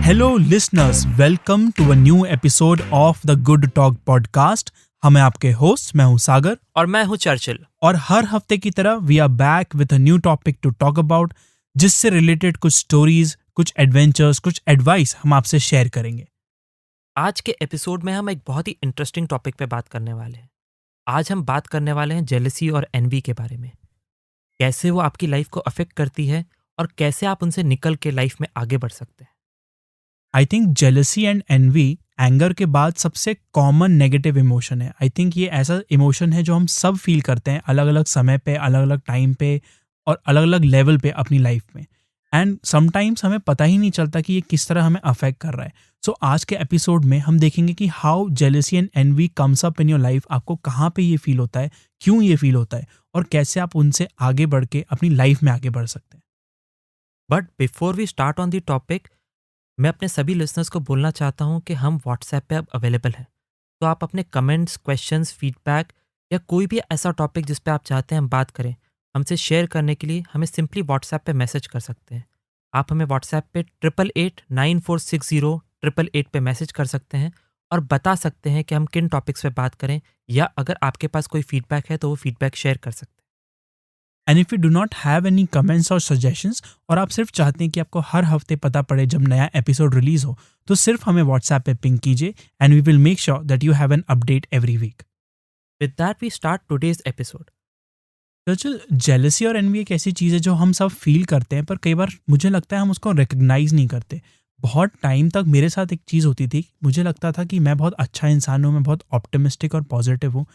Hello listeners, welcome to a new episode of the Good Talk podcast. हम हैं आपके host, मैं हूं सागर और मैं हूं चर्चिल। और हर हफ्ते की तरह we are back with a new topic to talk about, जिससे रिलेटेड कुछ स्टोरीज, कुछ एडवेंचर्स, कुछ एडवाइस हम आपसे शेयर करेंगे। आज के एपिसोड में हम एक बहुत ही इंटरेस्टिंग टॉपिक पे बात करने वाले हैं। आज हम बात करने वाले हैं जेलसी और एनवी के बारे में। कैसे वो आपकी लाइफ को अफेक्ट करती है और कैसे आप उनसे निकल के लाइफ में आगे बढ़ सकते हैं। I think jealousy and envy anger के बाद सबसे कॉमन नेगेटिव इमोशन है। आई थिंक ये ऐसा इमोशन है जो हम सब फील करते हैं अलग अलग समय पे, अलग अलग टाइम पे और अलग अलग लेवल पे अपनी लाइफ में। एंड समटाइम्स हमें पता ही नहीं चलता कि ये किस तरह हमें अफेक्ट कर रहा है। सो आज के एपिसोड में हम देखेंगे कि how jealousy and envy comes up in your life. आपको कहाँ पे ये फील होता है, क्यों ये फील होता है और कैसे आप उनसे आगे बढ़ के अपनी लाइफ में आगे बढ़ सकते हैं। But before we start on the topic, मैं अपने सभी लिसनर्स को बोलना चाहता हूं कि हम व्हाट्सएप पे अब अवेलेबल हैं। तो आप अपने कमेंट्स, क्वेश्चंस, फीडबैक या कोई भी ऐसा टॉपिक जिस पे आप चाहते हैं हम बात करें, हमसे शेयर करने के लिए हमें सिंपली व्हाट्सएप पे मैसेज कर सकते हैं। आप हमें व्हाट्सएप पे 8889460888 पे मैसेज कर सकते हैं और बता सकते हैं कि हम किन टॉपिक्स पे बात करें, या अगर आपके पास कोई फीडबैक है तो वो फीडबैक शेयर कर सकते हैं। And if you do not have any comments और सजेशंस और आप सिर्फ चाहते हैं कि आपको हर हफ्ते पता पड़े जब नया एपिसोड रिलीज हो, तो सिर्फ हमें व्हाट्सएप पे पिंग कीजिए and we will make sure that you have an update every week. With that we start today's episode. चल, जेलसी और एनवी एक ऐसी चीज़ है जो हम सब फील करते हैं, पर कई बार मुझे लगता है हम उसको रिकग्नाइज नहीं करते। बहुत टाइम तक मेरे साथ एक चीज़ होती थी, मुझे लगता था कि मैं बहुत अच्छा इंसान हूँ, मैं बहुत ऑप्टिमिस्टिक और पॉजिटिव हूँ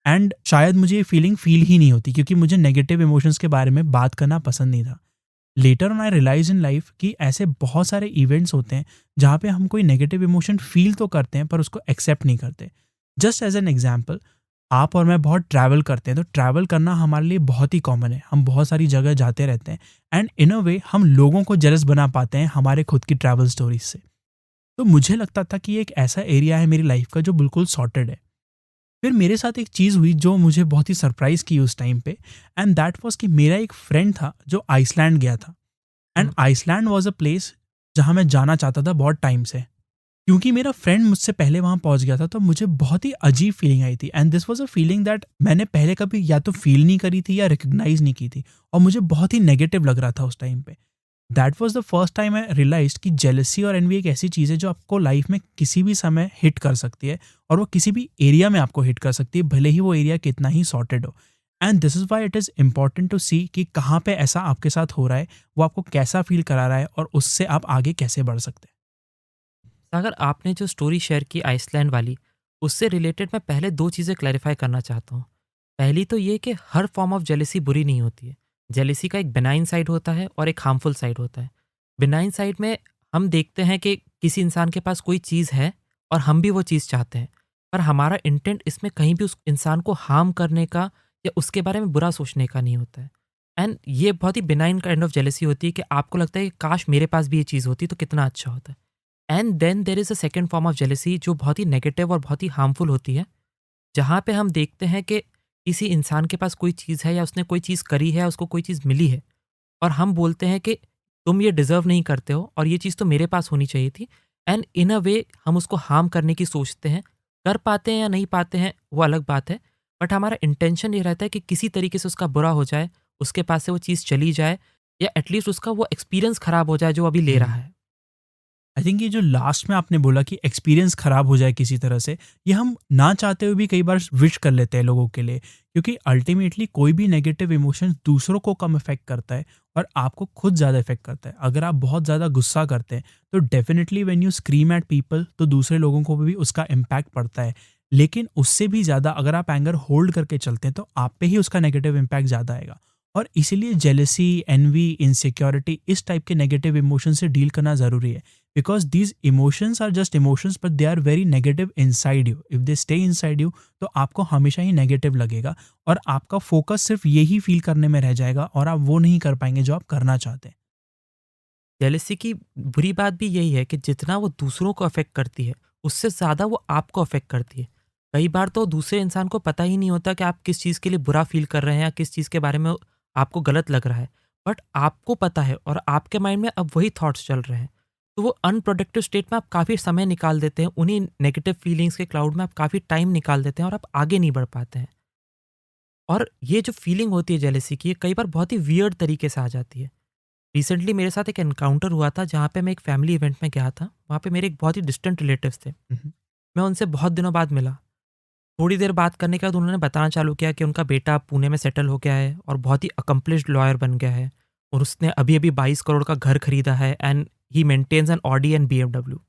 एंड शायद मुझे ये फीलिंग फील ही नहीं होती क्योंकि मुझे नेगेटिव इमोशंस के बारे में बात करना पसंद नहीं था। Later on I realise in life कि ऐसे बहुत सारे इवेंट्स होते हैं जहाँ पे हम कोई नेगेटिव इमोशन फील तो करते हैं पर उसको एक्सेप्ट नहीं करते। जस्ट एज एन एग्जाम्पल, आप और मैं बहुत ट्रैवल करते हैं, तो ट्रैवल करना हमारे लिए बहुत ही कॉमन है। हम बहुत सारी जगह जाते रहते हैं एंड इन अ वे हम लोगों को जेलस बना पाते हैं हमारे खुद की ट्रैवल स्टोरीज से। तो मुझे लगता था कि ये एक ऐसा एरिया है मेरी लाइफ का जो बिल्कुल सॉर्टेड है। फिर मेरे साथ एक चीज़ हुई जो मुझे बहुत ही सरप्राइज़ की उस टाइम पे, एंड दैट वाज कि मेरा एक फ्रेंड था जो आइसलैंड गया था। And Iceland was a place जहाँ मैं जाना चाहता था बहुत टाइम से। क्योंकि मेरा फ्रेंड मुझसे पहले वहाँ पहुँच गया था, तो मुझे बहुत ही अजीब फीलिंग आई थी and this was a feeling that मैंने पहले कभी या तो फील नहीं करी थी या रिकग्नाइज नहीं की थी, और मुझे बहुत ही नेगेटिव लग रहा था उस टाइम पे। That was the first time I realised कि जेलसी और एनवी एक ऐसी चीज़ है जो आपको लाइफ में किसी भी समय हिट कर सकती है और वो किसी भी एरिया में आपको हिट कर सकती है, भले ही वो एरिया कितना ही सॉर्टेड हो। And this is why it is important to see कि कहाँ पे ऐसा आपके साथ हो रहा है, वो आपको कैसा फील करा रहा है और उससे आप आगे कैसे बढ़ सकते हैं। अगर आपने जो स्टोरी शेयर की आइसलैंड वाली, उससे रिलेटेड मैं पहले दो चीज़ें क्लैरिफाई करना चाहता हूँ। पहली तो ये कि हर फॉर्म ऑफ जेलेसी बुरी नहीं होती है। जेलेसी का एक बेनाइन साइड होता है और एक हार्मफुल साइड होता है। बेनाइन साइड में हम देखते हैं कि किसी इंसान के पास कोई चीज़ है और हम भी वो चीज़ चाहते हैं, पर हमारा इंटेंट इसमें कहीं भी उस इंसान को हार्म करने का या उसके बारे में बुरा सोचने का नहीं होता है। एंड ये बहुत ही बेनाइन काइंड ऑफ जेलेसी होती है कि आपको लगता है कि काश मेरे पास भी ये चीज़ होती तो कितना अच्छा होता। And then there is a second form of jealousy जो बहुत ही नेगेटिव और बहुत ही हार्मफुल होती है, जहाँ पे हम देखते हैं कि किसी इंसान के पास कोई चीज़ है या उसने कोई चीज़ करी है, उसको कोई चीज़ मिली है और हम बोलते हैं कि तुम ये डिज़र्व नहीं करते हो और ये चीज़ तो मेरे पास होनी चाहिए थी। एंड इन अ वे हम उसको हार्म करने की सोचते हैं। कर पाते हैं या नहीं पाते हैं वो अलग बात है, बट हमारा इंटेंशन ये रहता है कि किसी तरीके से उसका बुरा हो जाए, उसके पास से वो चीज़ चली जाए या एटलीस्ट उसका वो एक्सपीरियंस खराब हो जाए जो अभी ले रहा है। आई थिंक ये जो लास्ट में आपने बोला कि एक्सपीरियंस खराब हो जाए किसी तरह से, ये हम ना चाहते हुए भी कई बार विश कर लेते हैं लोगों के लिए, क्योंकि अल्टीमेटली कोई भी नेगेटिव इमोशन दूसरों को कम इफेक्ट करता है और आपको खुद ज़्यादा इफेक्ट करता है। अगर आप बहुत ज़्यादा गुस्सा करते हैं तो definitely when you scream at people तो दूसरे लोगों को भी उसका इम्पैक्ट पड़ता है, लेकिन उससे भी ज़्यादा अगर आप एंगर होल्ड करके चलते हैं तो आप पे ही उसका नेगेटिव इम्पैक्ट ज़्यादा आएगा। और इसीलिए जेलसी, एनवी, इनसिक्योरिटी, इस टाइप के नेगेटिव इमोशन से डील करना ज़रूरी है, because these emotions are just emotions but they are very negative inside you. If they stay inside you तो आपको हमेशा ही नेगेटिव लगेगा और आपका फोकस सिर्फ यही फील करने में रह जाएगा और आप वो नहीं कर पाएंगे जो आप करना चाहते हैं। जेलेसी की बुरी बात भी यही है कि जितना वो दूसरों को अफेक्ट करती है, उससे ज़्यादा वो आपको अफेक्ट करती है। कई बार तो दूसरे इंसान को पता ही नहीं होता कि आप किस चीज़ के लिए बुरा फ़ील कर रहे हैं या किस चीज़ के बारे में आपको गलत लग रहा है। बट आपको पता है और आपके माइंड में अब वही थॉट्स चल रहे हैं। तो वो अनप्रोडक्टिव स्टेट में आप काफ़ी समय निकाल देते हैं, उन्हीं नेगेटिव फीलिंग्स के क्लाउड में आप काफ़ी टाइम निकाल देते हैं और आप आगे नहीं बढ़ पाते हैं। और ये जो फीलिंग होती है जेलेसी की, ये कई बार बहुत ही वियर्ड तरीके से आ जाती है। रिसेंटली मेरे साथ एक एनकाउंटर हुआ था जहाँ पे मैं एक फैमिली इवेंट में गया था। वहाँ पे मेरे एक बहुत ही डिस्टेंट रिलेटिव्स थे। हुँ, मैं उनसे बहुत दिनों बाद मिला। थोड़ी देर बात करने के बाद उन्होंने बताना चालू किया कि उनका बेटा पुणे में सेटल हो गया है और बहुत ही अकम्प्लिश्ड लॉयर बन गया है और उसने अभी-अभी 22 करोड़ का घर खरीदा है and he maintains an Audi and BMW.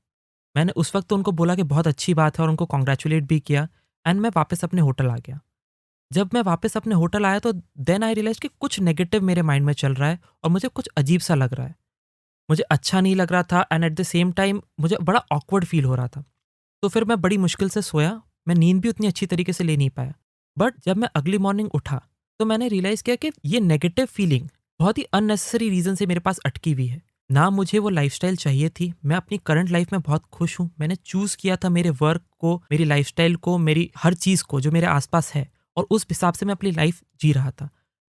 मैंने उस वक़्त तो उनको बोला कि बहुत अच्छी बात है और उनको कांग्रेचुलेट भी किया एंड मैं वापस अपने होटल आ गया। जब मैं वापस अपने होटल आया तो देन आई रियलाइज़ कि कुछ नेगेटिव मेरे माइंड में चल रहा है और मुझे कुछ अजीब-सा लग रहा है। मुझे अच्छा नहीं लग रहा था and at the same time मुझे बड़ा ऑकवर्ड फ़ील हो रहा था। तो फिर मैं बड़ी मुश्किल से सोया, मैं नींद भी उतनी अच्छी तरीके से ले नहीं पाया। बट जब मैं अगली मॉर्निंग उठा, तो मैंने रियलाइज़ किया कि ये नेगेटिव फीलिंग बहुत ही अननेसेसरी रीज़न से मेरे पास अटकी हुई है। ना मुझे वो लाइफ़स्टाइल चाहिए थी, मैं अपनी करंट लाइफ़ में बहुत खुश हूँ। मैंने चूज़ किया था मेरे वर्क को, मेरी लाइफ़स्टाइल को, मेरी हर चीज़ को जो मेरे आस-पास है और उस हिसाब से मैं अपनी लाइफ़ जी रहा था।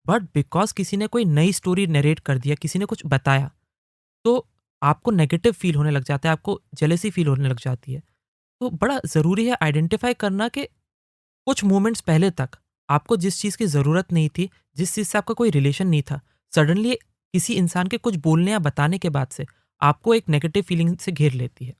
बट बिकॉज़ किसी ने कोई नई स्टोरी नरेट कर दिया, किसी ने कुछ बताया, तो आपको नेगेटिव फ़ील होने लग जाता है, आपको जेलसी फ़ील होने लग जाती है। तो बड़ा ज़रूरी है आइडेंटिफ़ाई करना कि कुछ मोमेंट्स पहले तक आपको जिस चीज़ की ज़रूरत नहीं थी, जिस चीज़ से आपका कोई रिलेशन नहीं था, सडनली किसी इंसान के कुछ बोलने या बताने के बाद से आपको एक नेगेटिव फीलिंग से घेर लेती है।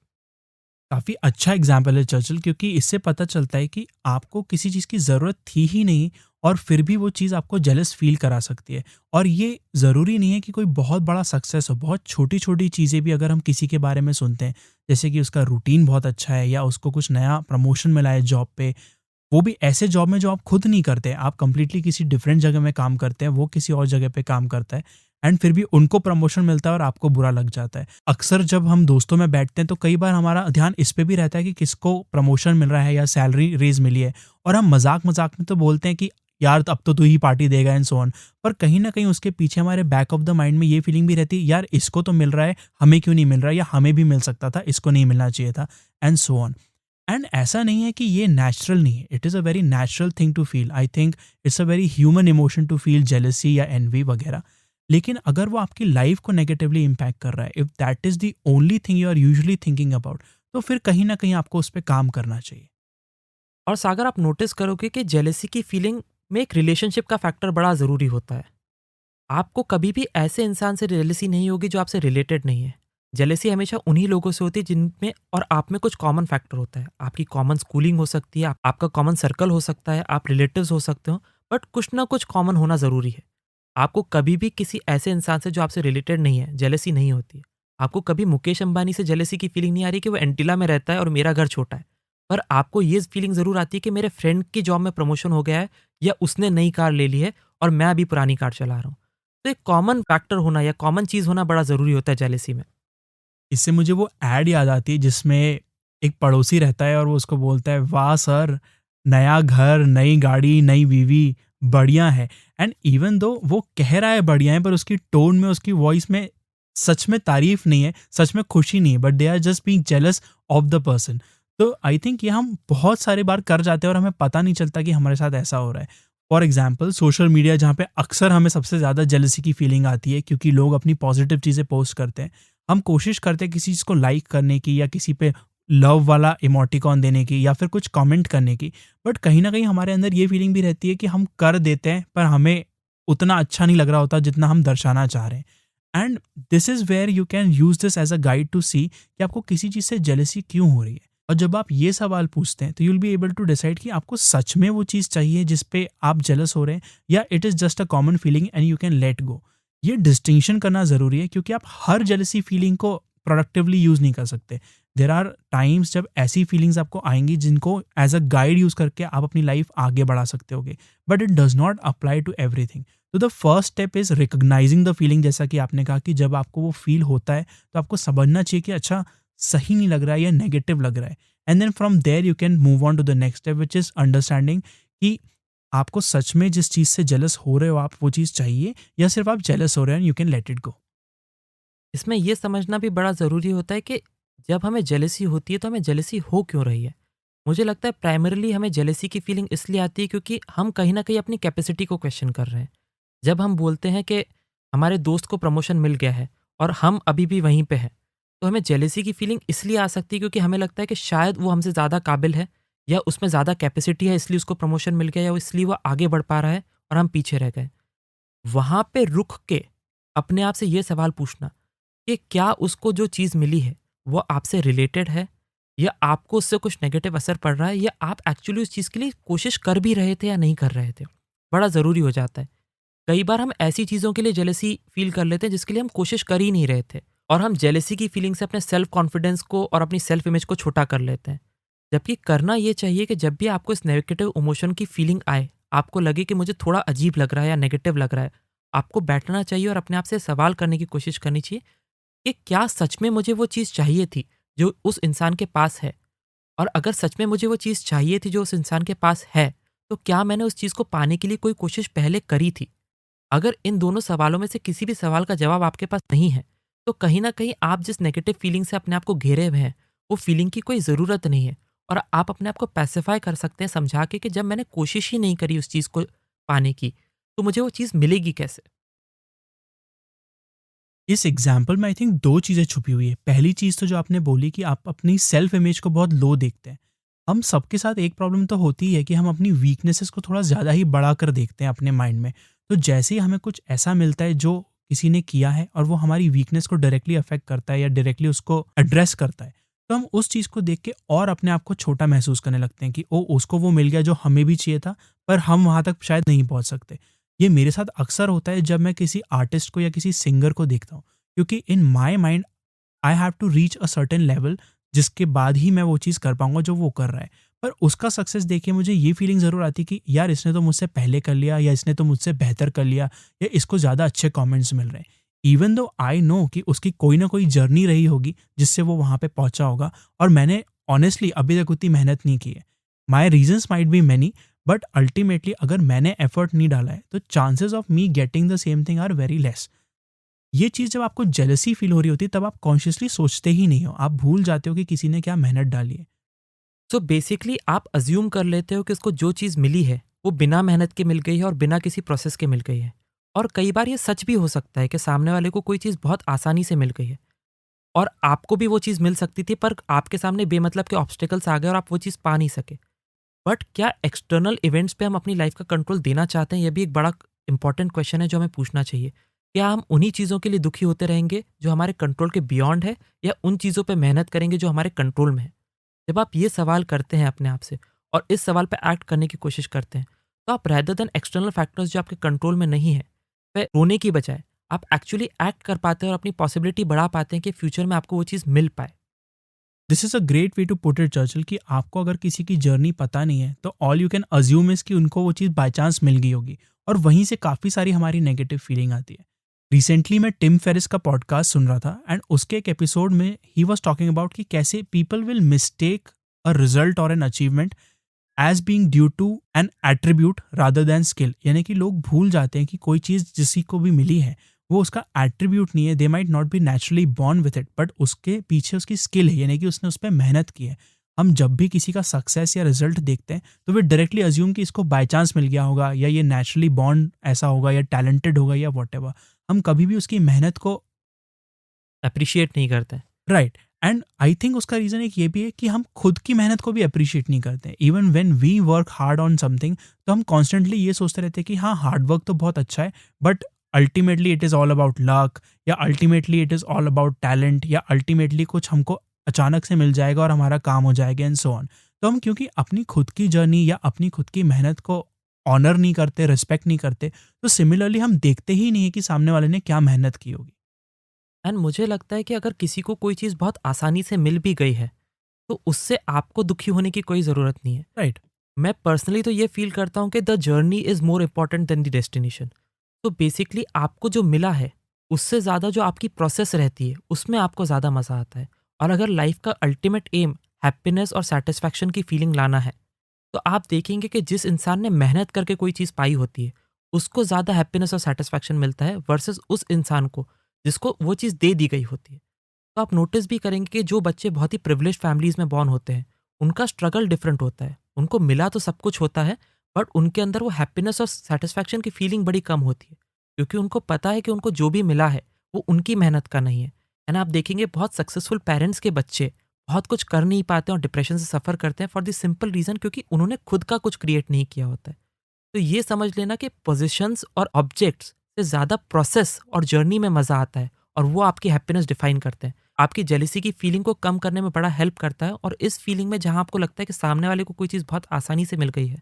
काफ़ी अच्छा एग्जाम्पल है चर्चिल, क्योंकि इससे पता चलता है कि आपको किसी चीज़ की ज़रूरत थी ही नहीं और फिर भी वो चीज़ आपको जेलस फ़ील करा सकती है। और ये ज़रूरी नहीं है कि कोई बहुत बड़ा सक्सेस हो, बहुत छोटी-छोटी चीज़ें भी अगर हम किसी के बारे में सुनते हैं, जैसे कि उसका रूटीन बहुत अच्छा है या उसको कुछ नया प्रमोशन मिला है जॉब पे, वो भी ऐसे जॉब में जो आप खुद नहीं करते, आप कंप्लीटली किसी डिफरेंट जगह में काम करते हैं, वो किसी और जगह पे काम करता है एंड फिर भी उनको प्रमोशन मिलता है और आपको बुरा लग जाता है। अक्सर जब हम दोस्तों में बैठते हैं तो कई बार हमारा ध्यान इस पे भी रहता है कि किसको प्रमोशन मिल रहा है या सैलरी रेज़ मिली है, और हम मज़ाक-मज़ाक में तो बोलते हैं कि यार अब तो तू ही पार्टी देगा एंड सो ऑन। पर कहीं न कहीं उसके पीछे हमारे बैक ऑफ द माइंड में ये फीलिंग भी रहती है, यार इसको तो मिल रहा है, हमें क्यों नहीं मिल रहा है, या हमें भी मिल सकता था, इसको नहीं मिलना चाहिए था एंड सो ऑन। एंड ऐसा नहीं है कि ये नेचुरल नहीं है, it is a very natural thing to feel. I think it's a very human emotion to feel jealousy या एनवी वगैरह। लेकिन अगर वो आपकी लाइफ को नेगेटिवली इम्पैक्ट कर रहा है, if that is the only thing you are usually thinking about, तो फिर कहीं ना कहीं आपको उस पर काम करना चाहिए। और सागर आप नोटिस करोगे कि जेलेसी की फीलिंग में एक रिलेशनशिप का फैक्टर बड़ा ज़रूरी होता है। आपको कभी भी ऐसे इंसान से जेलेसी नहीं होगी जो आपसे रिलेटेड नहीं है। जेलेसी हमेशा उन्हीं लोगों से होती है जिनमें और आप में कुछ कॉमन फैक्टर होता है। आपकी कॉमन स्कूलिंग हो सकती है, आपका कॉमन सर्कल हो सकता है, आप रिलेटिव्स हो सकते हो, बट कुछ ना कुछ कॉमन होना ज़रूरी है। आपको कभी भी किसी ऐसे इंसान से जो आपसे रिलेटेड नहीं है, जेलेसी नहीं होती है। आपको कभी मुकेश अंबानी से जेलेसी की फीलिंग नहीं आ रही कि वो एंटीला में रहता है और मेरा घर छोटा है। पर आपको ये फीलिंग ज़रूर आती है कि मेरे फ्रेंड की जॉब में प्रमोशन हो गया है या उसने नई कार ले ली है और मैं अभी पुरानी कार चला रहा हूँ। तो एक कॉमन फैक्टर होना या कॉमन चीज़ होना बड़ा ज़रूरी होता है जेलेसी में। इससे मुझे वो एड याद आती है जिसमें एक पड़ोसी रहता है और वो उसको बोलता है, वाह सर, नया घर, नई गाड़ी, नई बीवी, बढ़िया है। एंड इवन दो वो कह रहा है बढ़िया है, पर उसकी टोन में, उसकी वॉइस में सच में तारीफ नहीं है, सच में खुशी नहीं है, but they are just being jealous of the person. तो आई थिंक ये हम बहुत सारी बार कर जाते हैं और हमें पता नहीं चलता कि हमारे साथ ऐसा हो रहा है। फॉर एग्जाम्पल सोशल मीडिया, जहाँ पे अक्सर हमें सबसे ज़्यादा जेलसी की फीलिंग आती है क्योंकि लोग अपनी पॉजिटिव चीज़ें पोस्ट करते हैं। हम कोशिश करते हैं किसी चीज़ को लाइक करने की या किसी पे लव वाला इमोटिकॉन देने की या फिर कुछ कमेंट करने की, बट कहीं ना कहीं हमारे अंदर ये फीलिंग भी रहती है कि हम कर देते हैं पर हमें उतना अच्छा नहीं लग रहा होता जितना हम दर्शाना चाह रहे हैं। And this is where you can use this as a guide to see कि आपको किसी चीज़ से जेलसी क्यों हो रही है। और जब आप ये सवाल पूछते हैं तो you will be able to decide कि आपको सच में वो चीज़ चाहिए जिस पे आप जेलस हो रहे हैं, या it is just a common feeling and you can let go. ये डिस्टिंक्शन करना ज़रूरी है क्योंकि आप हर जेलसी फीलिंग को प्रोडक्टिवली यूज़ नहीं कर सकते। देयर आर टाइम्स जब ऐसी फीलिंग्स आपको आएँगी जिनको एज़ अ गाइड यूज़ करके आप अपनी लाइफ़ आगे बढ़ा सकते होगे, but it does not apply to everything. तो the first step is recognising the feeling, जैसा कि आपने कहा कि जब आपको वो फ़ील होता है, तो आपको समझना चाहिए कि अच्छा, सही नहीं लग रहा है या नेगेटिव लग रहा है। And then from there you can move on to the next step which is understanding कि आपको सच में जिस चीज़ से जेलस हो रहे हो आप, वो चीज़ चाहिए या सिर्फ़ आप जेलस हो रहे हैं and you can let it go. इसमें ये समझना भी बड़ा ज़रूरी होता है कि जब हमें जेलेसी होती है तो हमें जेलेसी हो क्यों रही है। मुझे लगता है प्राइमरीली हमें जेलेसी की फीलिंग इसलिए आती है क्योंकि हम कहीं ना कहीं अपनी कैपेसिटी को क्वेश्चन कर रहे हैं। जब हम बोलते हैं कि हमारे दोस्त को प्रमोशन मिल गया है और हम अभी भी वहीं पे हैं, तो हमें जेलेसी की फीलिंग इसलिए आ सकती है क्योंकि हमें लगता है कि शायद वो हमसे ज़्यादा काबिल है, या उसमें ज़्यादा कैपेसिटी है, इसलिए उसको प्रमोशन मिल गया, या इसलिए वो आगे बढ़ पा रहा है और हम पीछे रह गए। वहाँ पे रुक के अपने आप से ये सवाल पूछना कि क्या उसको जो चीज़ मिली है वो आपसे रिलेटेड है, या आपको उससे कुछ नेगेटिव असर पड़ रहा है, या आप एक्चुअली उस चीज़ के लिए कोशिश कर भी रहे थे या नहीं कर रहे थे। बड़ा ज़रूरी हो जाता है। कई बार हम ऐसी चीज़ों के लिए जेलेसी फील कर लेते हैं जिसके लिए हम कोशिश कर ही नहीं रहे थे, और हम जेलेसी की फीलिंग से अपने सेल्फ कॉन्फिडेंस को और अपनी सेल्फ इमेज को छोटा कर लेते हैं। जबकि करना ये चाहिए कि जब भी आपको इस नेगेटिव इमोशन की फीलिंग आए, आपको लगे कि मुझे थोड़ा अजीब लग रहा है या नेगेटिव लग रहा है, आपको बैठना चाहिए और अपने आप से सवाल करने की कोशिश करनी चाहिए कि क्या सच में मुझे वो चीज़ चाहिए थी जो उस इंसान के पास है? और अगर सच में मुझे वो चीज़ चाहिए थी जो उस इंसान के पास है, तो क्या मैंने उस चीज़ को पाने के लिए कोई कोशिश पहले करी थी? अगर इन दोनों सवालों में से किसी भी सवाल का जवाब आपके पास नहीं है, तो कहीं न कहीं आप जिस नेगेटिव फीलिंग से अपने आप को घेरे हुए हैं, वो फीलिंग की कोई ज़रूरत नहीं है, और आप अपने आप को पैसिफ़ाई कर सकते हैं समझा के कि जब मैंने कोशिश ही नहीं करी उस चीज़ को पाने की, तो मुझे वो चीज़ मिलेगी कैसे? इस एग्जाम्पल में आई थिंक 2 चीज़ें छुपी हुई है। पहली चीज़ तो जो आपने बोली कि आप अपनी सेल्फ इमेज को बहुत लो देखते हैं। हम सबके साथ एक प्रॉब्लम तो होती ही है कि हम अपनी वीकनेसेस को थोड़ा ज़्यादा ही बढ़ाकर देखते हैं अपने माइंड में। तो जैसे ही हमें कुछ ऐसा मिलता है जो किसी ने किया है और वो हमारी वीकनेस को डायरेक्टली अफ़ेक्ट करता है या डायरेक्टली उसको एड्रेस करता है, तो हम उस चीज़ को देख के और अपने आप को छोटा महसूस करने लगते हैं कि ओह! उसको वो मिल गया जो हमें भी चाहिए था, पर हम वहाँ तक शायद नहीं पहुँच सकते। ये मेरे साथ अक्सर होता है जब मैं किसी आर्टिस्ट को या किसी सिंगर को देखता हूँ। क्योंकि in my mind I have to reach a certain level जिसके बाद ही मैं वो चीज़ कर पाऊँगा जो वो कर रहा है। पर उसका सक्सेस देख के मुझे ये फीलिंग ज़रूर आती है कि यार इसने तो मुझसे पहले कर लिया या इसने तो मुझसे बेहतर कर लिया या इसको ज़्यादा अच्छे कमेंट्स मिल रहे हैं। इवन दो आई नो कि उसकी कोई ना कोई जर्नी रही होगी जिससे वो वहाँ पे पहुँचा होगा और मैंने ऑनेस्टली अभी तक उतनी मेहनत नहीं की है। My reasons might be many but ultimately अगर मैंने एफर्ट नहीं डाला है तो chances of me getting the same thing are very less. ये चीज़ जब आपको जेलसी फ़ील हो रही होती है तब आप कॉन्शियसली सोचते ही नहीं हो। आप भूल जाते हो कि किसी ने क्या मेहनत डाली है। सो बेसिकली आप अज़्यूम कर लेते हो कि उसको जो चीज़ मिली है, वो बिना मेहनत के मिल गई है और बिना किसी प्रोसेस के मिल गई है। और कई बार ये सच भी हो सकता है कि सामने वाले को कोई चीज़ बहुत आसानी से मिल गई है, और आपको भी वो चीज़ मिल सकती थी, पर आपके सामने बेमतलब के ऑब्स्टेकल्स आ गए और आप वो चीज़ पा नहीं सके। बट क्या एक्सटर्नल इवेंट्स पे हम अपनी लाइफ का कंट्रोल देना चाहते हैं? ये भी एक बड़ा इंपॉर्टेंट क्वेश्चन है जो हमें पूछना चाहिए। क्या हम उन्हीं चीज़ों के लिए दुखी होते रहेंगे जो हमारे कंट्रोल के बियॉन्ड है, या उन चीज़ों पे मेहनत करेंगे जो हमारे कंट्रोल में है? जब आप ये सवाल करते हैं अपने आप से और इस सवाल पे एक्ट करने की कोशिश करते हैं, तो आप रेदर देन एक्सटर्नल फैक्टर्स जो आपके कंट्रोल में नहीं है, पे रोने की बजाय आप एक्चुअली एक्ट कर पाते हैं और अपनी पॉसिबिलिटी बढ़ा पाते हैं कि फ्यूचर में आपको वो चीज़ मिल पाए। This is a great way to put it Churchill कि आपको अगर किसी की जर्नी पता नहीं है तो all you can assume is कि उनको वो चीज़ बाय चांस मिल गई होगी और वहीं से काफ़ी सारी हमारी नेगेटिव फीलिंग आती है। रिसेंटली मैं टिम फेरिस का पॉडकास्ट सुन रहा था एंड उसके एक एपिसोड में ही वाज टॉकिंग अबाउट कि कैसे people will mistake a result और an achievement as being due to an attribute rather than skill. यानी कि लोग भूल जाते हैं कि कोई चीज़ किसी को भी मिली है वो उसका एट्रीब्यूट नहीं है। They might not be naturally born with it but उसके पीछे उसकी स्किल है यानी कि उसने उस पर मेहनत की है। हम जब भी किसी का सक्सेस या रिजल्ट देखते हैं तो वे डायरेक्टली अज्यूम कि इसको बाय चांस मिल गया होगा या ये नेचुरली बॉर्न ऐसा होगा या टैलेंटेड होगा या वॉट। हम कभी भी उसकी मेहनत को अप्रिशिएट नहीं करते हैं। राइट एंड आई थिंक उसका रीज़न एक ये भी है कि हम खुद की मेहनत को भी अप्रिशिएट नहीं करते। Even when we work hard on something तो हम कॉन्स्टेंटली ये सोचते रहते हैं कि हाँ हार्ड वर्क तो बहुत अच्छा है but ultimately it is all about luck या ultimately it is all about talent या अल्टीमेटली कुछ हमको अचानक से मिल जाएगा और हमारा काम हो जाएगा एंड सो ऑन। तो हम क्योंकि अपनी खुद की जर्नी या अपनी खुद की मेहनत को ऑनर नहीं करते, रिस्पेक्ट नहीं करते, तो सिमिलरली हम देखते ही नहीं है कि सामने वाले ने क्या मेहनत की होगी। एंड मुझे लगता है कि अगर किसी को कोई चीज़ बहुत आसानी से मिल भी गई है, तो उससे आपको दुखी होने की कोई ज़रूरत नहीं है। राइट। मैं पर्सनली तो ये फ़ील करता हूँ कि the journey is more important then the destination. तो बेसिकली आपको जो मिला है, उससे ज़्यादा जो आपकी प्रोसेस रहती है, उसमें आपको ज़्यादा मज़ा आता है। और अगर लाइफ़ का अल्टीमेट एम हैप्पीनेस और सैटिस्फैक्शन की फीलिंग लाना है, तो आप देखेंगे कि जिस इंसान ने मेहनत करके कोई चीज़ पाई होती है, उसको ज़्यादा हैप्पीनेस और सैटिस्फैक्शन मिलता है वर्सेस उस इंसान को जिसको वो चीज़ दे दी गई होती है। तो आप नोटिस भी करेंगे कि जो बच्चे बहुत ही प्रिविलेज्ड फैमिलीज़ में बॉर्न होते हैं, उनका स्ट्रगल डिफरेंट होता है। उनको मिला तो सब कुछ होता है, बट उनके अंदर वो हैप्पीनेस और सैटिस्फैक्शन की फीलिंग बड़ी कम होती है, क्योंकि उनको पता है कि उनको जो भी मिला है, वो उनकी मेहनत का नहीं है। एंड आप देखेंगे बहुत सक्सेसफुल पेरेंट्स के बच्चे बहुत कुछ कर नहीं पाते और डिप्रेशन से सफ़र करते हैं फॉर द सिंपल रीज़न क्योंकि उन्होंने खुद का कुछ क्रिएट नहीं किया होता है। तो ये समझ लेना कि पोजीशंस और ऑब्जेक्ट्स से ज़्यादा प्रोसेस और जर्नी में मज़ा आता है और वो आपकी हैप्पीनेस डिफाइन करते हैं। आपकी जेलिसी की फीलिंग को कम करने में बड़ा हेल्प करता है और इस फीलिंग में जहाँ आपको लगता है कि सामने वाले को कोई चीज़ बहुत आसानी से मिल गई है,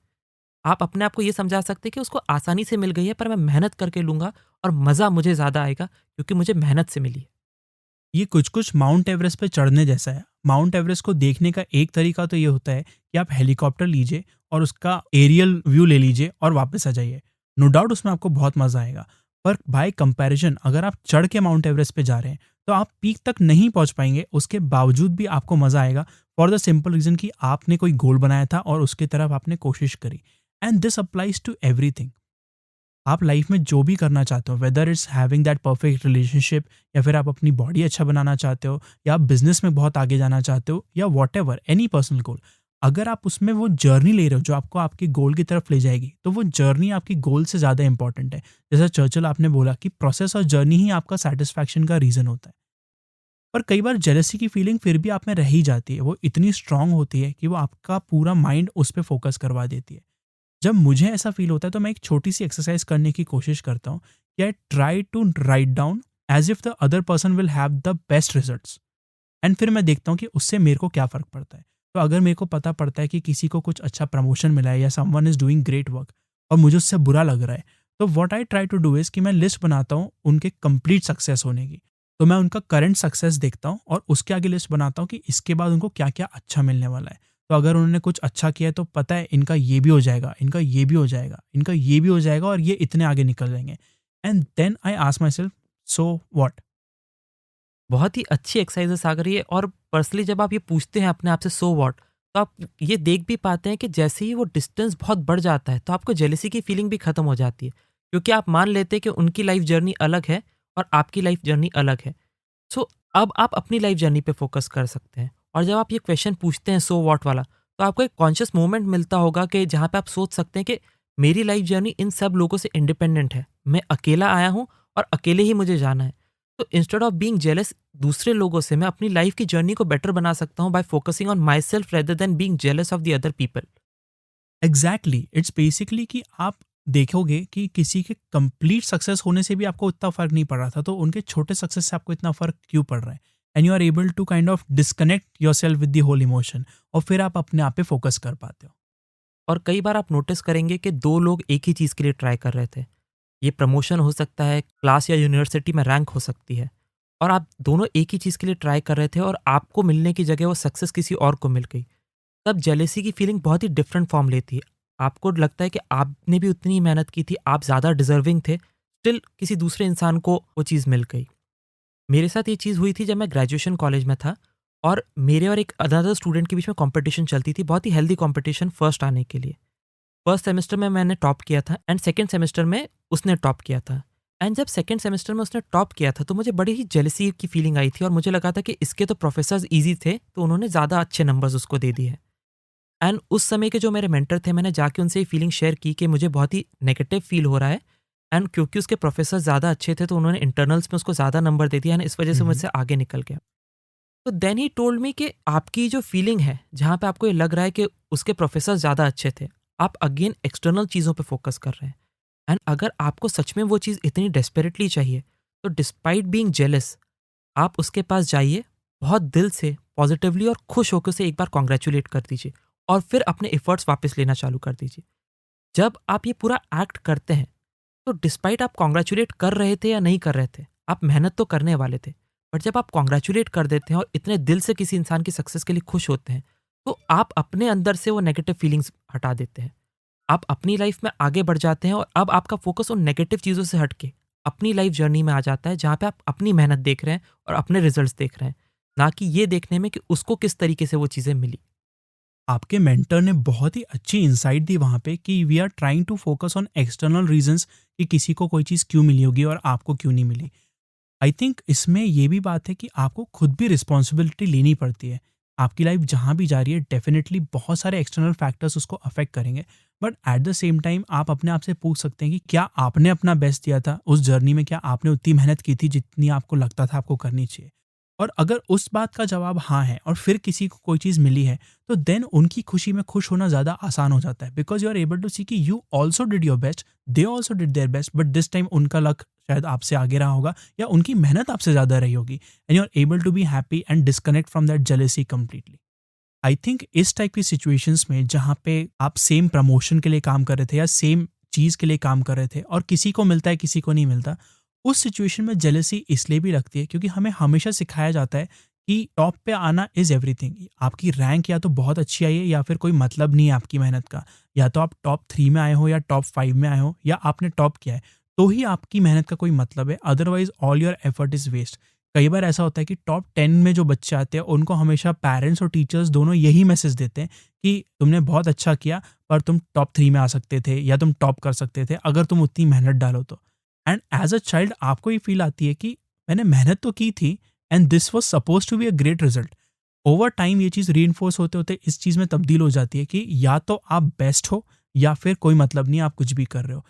आप अपने आप को ये समझा सकते हैं कि उसको आसानी से मिल गई है पर मैं मेहनत करके लूँगा और मज़ा मुझे ज़्यादा आएगा क्योंकि मुझे मेहनत से मिली है। ये कुछ-कुछ माउंट एवरेस्ट पे चढ़ने जैसा है। माउंट एवरेस्ट को देखने का एक तरीका तो ये होता है कि आप हेलीकॉप्टर लीजिए और उसका एरियल व्यू ले लीजिए और वापस आ जाइए। नो डाउट उसमें आपको बहुत मज़ा आएगा। पर बाय कंपैरिज़न अगर आप चढ़ के माउंट एवरेस्ट पे जा रहे हैं, तो आप पीक तक नहीं पहुँच पाएँगे, उसके बावजूद भी आपको मज़ा आएगा फॉर द सिंपल रीज़न कि आपने कोई गोल बनाया था और उसकी तरफ आपने कोशिश करी। And this applies to everything. आप लाइफ में जो भी करना चाहते हो, whether it's having that perfect relationship, या फिर आप अपनी बॉडी अच्छा बनाना चाहते हो, या आप बिजनेस में बहुत आगे जाना चाहते हो, या what ever any personal goal, अगर आप उसमें वो जर्नी ले रहे हो जो आपको आपके गोल की तरफ ले जाएगी, तो वो जर्नी आपकी गोल से ज़्यादा इंपॉर्टेंट है। जैसा चर्चिल आपने बोला कि प्रोसेस और जर्नी ही आपका सेटिस्फैक्शन का रीज़न होता है। पर कई बार जेलसी की फीलिंग फिर भी आप में रह ही जाती है। वो इतनी स्ट्रांग होती है कि वो आपका पूरा माइंड उस पर फोकस करवा देती है। जब मुझे ऐसा फ़ील होता है तो मैं एक छोटी-सी एक्सरसाइज़ करने की कोशिश करता हूँ कि I try to write down as if the other person will have the best results, and फिर मैं देखता हूँ कि उससे मेरे को क्या फ़र्क पड़ता है। तो अगर मेरे को पता पड़ता है कि किसी को कुछ अच्छा प्रमोशन मिला है या someone is doing great work और मुझे उससे बुरा लग रहा है, तो what I try to do is कि मैं लिस्ट बनाता हूँ उनके कंप्लीट सक्सेस होने की। तो मैं उनका करंट सक्सेस देखता हूँ और उसके आगे लिस्ट बनाता हूँ कि इसके बाद उनको क्या-क्या अच्छा मिलने वाला है। तो अगर उन्होंने कुछ अच्छा किया है तो पता है इनका ये भी हो जाएगा, इनका ये भी हो जाएगा, इनका ये भी हो जाएगा और ये इतने आगे निकल जाएँगे। And then I ask myself, so what? बहुत ही अच्छी एक्सरसाइज है सागर ये। और पर्सनली जब आप ये पूछते हैं अपने आप से सो व्हाट, तो आप ये देख भी पाते हैं कि जैसे ही वो डिस्टेंस बहुत बढ़ जाता है तो आपको जेलिसी की फीलिंग भी खत्म हो जाती है क्योंकि आप मान लेते हैं कि उनकी लाइफ जर्नी अलग है और आपकी लाइफ जर्नी अलग है। सो अब आप अपनी लाइफ जर्नी पे फोकस कर सकते हैं और जब आप ये क्वेश्चन पूछते हैं सो व्हाट वाला, तो आपको एक कॉन्शियस मोमेंट मिलता होगा कि जहाँ पे आप सोच सकते हैं कि मेरी लाइफ जर्नी इन सब लोगों से इंडिपेंडेंट है, मैं अकेला आया हूँ और अकेले ही मुझे जाना है। तो इंस्टेड ऑफ बीइंग जेलस दूसरे लोगों से, मैं अपनी लाइफ की जर्नी को बेटर बना सकता हूँ bye focusing on my self rather than being jealous of the other people. Exactly, it's basically कि आप देखोगे कि किसी के कंप्लीट सक्सेस होने से भी आपको इतना फ़र्क नहीं पड़ रहा था, तो उनके छोटे सक्सेस से आपको इतना फ़र्क क्यों पड़ रहा है? And you are able to kind of disconnect yourself with the whole emotion, और फिर आप अपने आप पे फोकस कर पाते हो। और कई बार आप नोटिस करेंगे कि दो लोग एक ही चीज़ के लिए ट्राई कर रहे थे। ये प्रमोशन हो सकता है, क्लास या यूनिवर्सिटी में रैंक हो सकती है, और आप दोनों एक ही चीज़ के लिए ट्राई कर रहे थे और आपको मिलने की जगह वो सक्सेस किसी और को मिल गई। तब जेलेसी की फीलिंग बहुत ही डिफरेंट फॉर्म लेती है। आपको लगता है कि आपने भी उतनी ही मेहनत की थी, आप ज़्यादा डिज़र्विंग थे, स्टिल किसी दूसरे इंसान को वो चीज़ मिल गई। मेरे साथ ये चीज़ हुई थी जब मैं ग्रेजुएशन कॉलेज में था और मेरे और एक अदर स्टूडेंट के बीच में कॉम्पिटिशन चलती थी, बहुत ही हेल्दी कॉम्पिटिशन फर्स्ट आने के लिए। फर्स्ट सेमेस्टर में मैंने टॉप किया था एंड सेकंड सेमेस्टर में उसने टॉप किया था। एंड जब सेकंड सेमेस्टर में उसने टॉप किया था तो मुझे बड़ी ही जेलसी की फीलिंग आई थी और मुझे लगा था कि इसके तो प्रोफेसर्स ईज़ी थे, तो उन्होंने ज़्यादा अच्छे नंबर्स उसको दे दिए। एंड उस समय के जो मेरे मेंटर थे, मैंने जाके उनसे ये फीलिंग शेयर की कि मुझे बहुत ही नेगेटिव फील हो रहा है, एंड क्योंकि उसके प्रोफेसर ज़्यादा अच्छे थे तो उन्होंने इंटरनल्स में उसको ज़्यादा नंबर दे दिया एंड इस वजह से हुँ, हुँ। मुझसे आगे निकल गया। तो देन ही टोल्ड मी कि आपकी जो फीलिंग है, जहाँ पे आपको ये लग रहा है कि उसके प्रोफेसर ज़्यादा अच्छे थे, आप अगेन एक्सटर्नल चीज़ों पे फोकस कर रहे हैं। एंड अगर आपको सच में वो चीज़ इतनी डेस्परेटली चाहिए, तो डिस्पाइट बीइंग जेलस आप उसके पास जाइए, बहुत दिल से पॉजिटिवली और खुश होकर उसे एक बार कॉन्ग्रेचुलेट कर दीजिए और फिर अपने एफर्ट्स वापस लेना चालू कर दीजिए। जब आप ये पूरा एक्ट करते हैं, तो डिस्पाइट आप कॉन्ग्रेचुलेट कर रहे थे या नहीं कर रहे थे, आप मेहनत तो करने वाले थे। बट जब आप कॉन्ग्रेचुलेट कर देते हैं और इतने दिल से किसी इंसान की सक्सेस के लिए खुश होते हैं, तो आप अपने अंदर से वो नेगेटिव फीलिंग्स हटा देते हैं। आप अपनी लाइफ में आगे बढ़ जाते हैं और अब आपका फोकस उन नेगेटिव चीज़ों से हट के अपनी लाइफ जर्नी में आ जाता है, जहाँ पे आप अपनी मेहनत देख रहे हैं और अपने रिजल्ट्स देख रहे हैं, ना कि ये देखने में कि उसको किस तरीके से वो चीज़ें मिली। आपके मेंटर ने बहुत ही अच्छी इनसाइट दी वहाँ पे कि we are trying to focus on external reasons, कि किसी को कोई चीज़ क्यों मिली होगी और आपको क्यों नहीं मिली। आई थिंक इसमें ये भी बात है कि आपको खुद भी रिस्पॉन्सिबिलिटी लेनी पड़ती है। आपकी लाइफ जहाँ भी जा रही है, डेफिनेटली बहुत सारे एक्सटर्नल फैक्टर्स उसको अफेक्ट करेंगे, but at the same time आप अपने आप से पूछ सकते हैं कि क्या आपने अपना बेस्ट दिया था उस जर्नी में, क्या आपने उतनी मेहनत की थी जितनी आपको लगता था आपको करनी चाहिए। और अगर उस बात का जवाब हाँ है और फिर किसी को कोई चीज़ मिली है, तो देन उनकी खुशी में खुश होना ज़्यादा आसान हो जाता है, because you are able to see कि you also did your best, they also did their best, but this time उनका लक शायद आपसे आगे रहा होगा या उनकी मेहनत आपसे ज़्यादा रही होगी, and you are able to be happy and disconnect from that jealousy completely. I think इस टाइप की सिचुएशंस में जहाँ पे आप सेम प्रमोशन के लिए काम कर रहे थे या सेम चीज़ के लिए काम कर रहे थे और किसी को मिलता है किसी को नहीं मिलता, उस सिचुएशन में जेलसी इसलिए भी लगती है क्योंकि हमें हमेशा सिखाया जाता है कि टॉप पे आना इज़ एवरीथिंग। आपकी रैंक या तो बहुत अच्छी आई है या फिर कोई मतलब नहीं है आपकी मेहनत का, या तो आप टॉप 3 में आए हो या टॉप 5 में आए हो या आपने टॉप किया है, तो ही आपकी मेहनत का कोई मतलब है, otherwise all your effort is waste. कई बार ऐसा होता है कि टॉप 10 में जो बच्चे आते हैं उनको हमेशा पेरेंट्स और टीचर्स दोनों यही मैसेज देते हैं कि तुमने बहुत अच्छा किया, पर तुम टॉप 3 में आ सकते थे या तुम टॉप कर सकते थे अगर तुम उतनी मेहनत डालो तो। एंड एज अ चाइल्ड आपको ये फील आती है कि मैंने मेहनत तो की थी and this was suppose to be a great result. Over time ये चीज़ रीइंफोर्स होते होते इस चीज़ में तब्दील हो जाती है कि या तो आप बेस्ट हो या फिर कोई मतलब नहीं, आप कुछ भी कर रहे हो।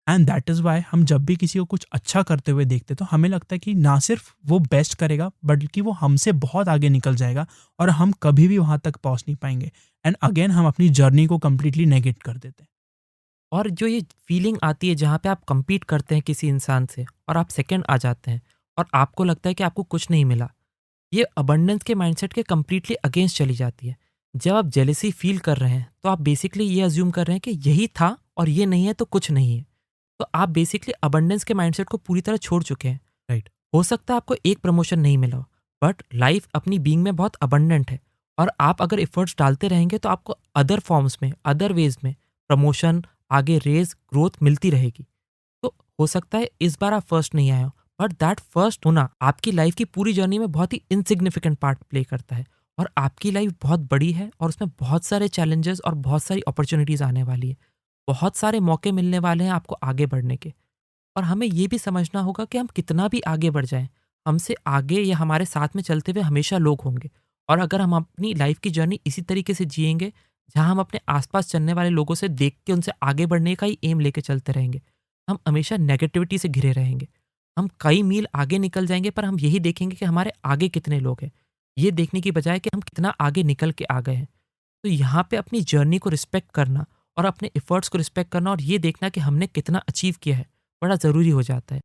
एंड दैट इज़ वाई हम जब भी किसी को कुछ अच्छा करते हुए देखते तो हमें लगता है कि ना सिर्फ वो बेस्ट करेगा बल्कि वो हमसे बहुत आगे निकल जाएगा और हम कभी भी वहाँ तक पहुँच नहीं पाएंगे। एंड अगेन हम अपनी जर्नी को कम्प्लीटली नेगेट कर देते हैं। और जो ये फीलिंग आती है जहाँ पे आप compete करते हैं किसी इंसान से और आप सेकंड आ जाते हैं और आपको लगता है कि आपको कुछ नहीं मिला, ये अबंडेंस के माइंडसेट के कंप्लीटली अगेंस्ट चली जाती है। जब आप जेलेसी फील कर रहे हैं तो आप बेसिकली ये अज्यूम कर रहे हैं कि यही था और ये नहीं है तो कुछ नहीं है। तो आप बेसिकली अबंडेंस के माइंडसेट को पूरी तरह छोड़ चुके हैं। राइट। हो सकता है आपको एक प्रमोशन नहीं मिला हो, बट लाइफ अपनी बीइंग में बहुत अबंडेंट है और आप अगर एफर्ट्स डालते रहेंगे तो आपको अदर फॉर्म्स में, अदर वेज में प्रमोशन, आगे रेज, ग्रोथ मिलती रहेगी। तो हो सकता है इस बार आप फर्स्ट नहीं आए हो, बट दैट फर्स्ट होना आपकी लाइफ की पूरी जर्नी में बहुत ही इनसिग्निफिकेंट पार्ट प्ले करता है। और आपकी लाइफ बहुत बड़ी है और उसमें बहुत सारे चैलेंजेस और बहुत सारी अपॉर्चुनिटीज़ आने वाली है। बहुत सारे मौके मिलने वाले हैं आपको आगे बढ़ने के। और हमें ये भी समझना होगा कि हम कितना भी आगे बढ़ जाएं, हमसे आगे या हमारे साथ में चलते हुए हमेशा लोग होंगे। और अगर हम अपनी लाइफ की जर्नी इसी तरीके से जिएंगे जहां हम अपने आसपास चलने वाले लोगों से देख के उनसे आगे बढ़ने का ही एम लेके चलते रहेंगे, हम हमेशा नेगेटिविटी से घिरे रहेंगे। हम कई मील आगे निकल जाएंगे पर हम यही देखेंगे कि हमारे आगे कितने लोग हैं, ये देखने की बजाय कि हम कितना आगे निकल के आ गए हैं। तो यहाँ पे अपनी जर्नी को रिस्पेक्ट करना और अपने एफर्ट्स को रिस्पेक्ट करना और ये देखना कि हमने कितना अचीव किया है बड़ा ज़रूरी हो जाता है।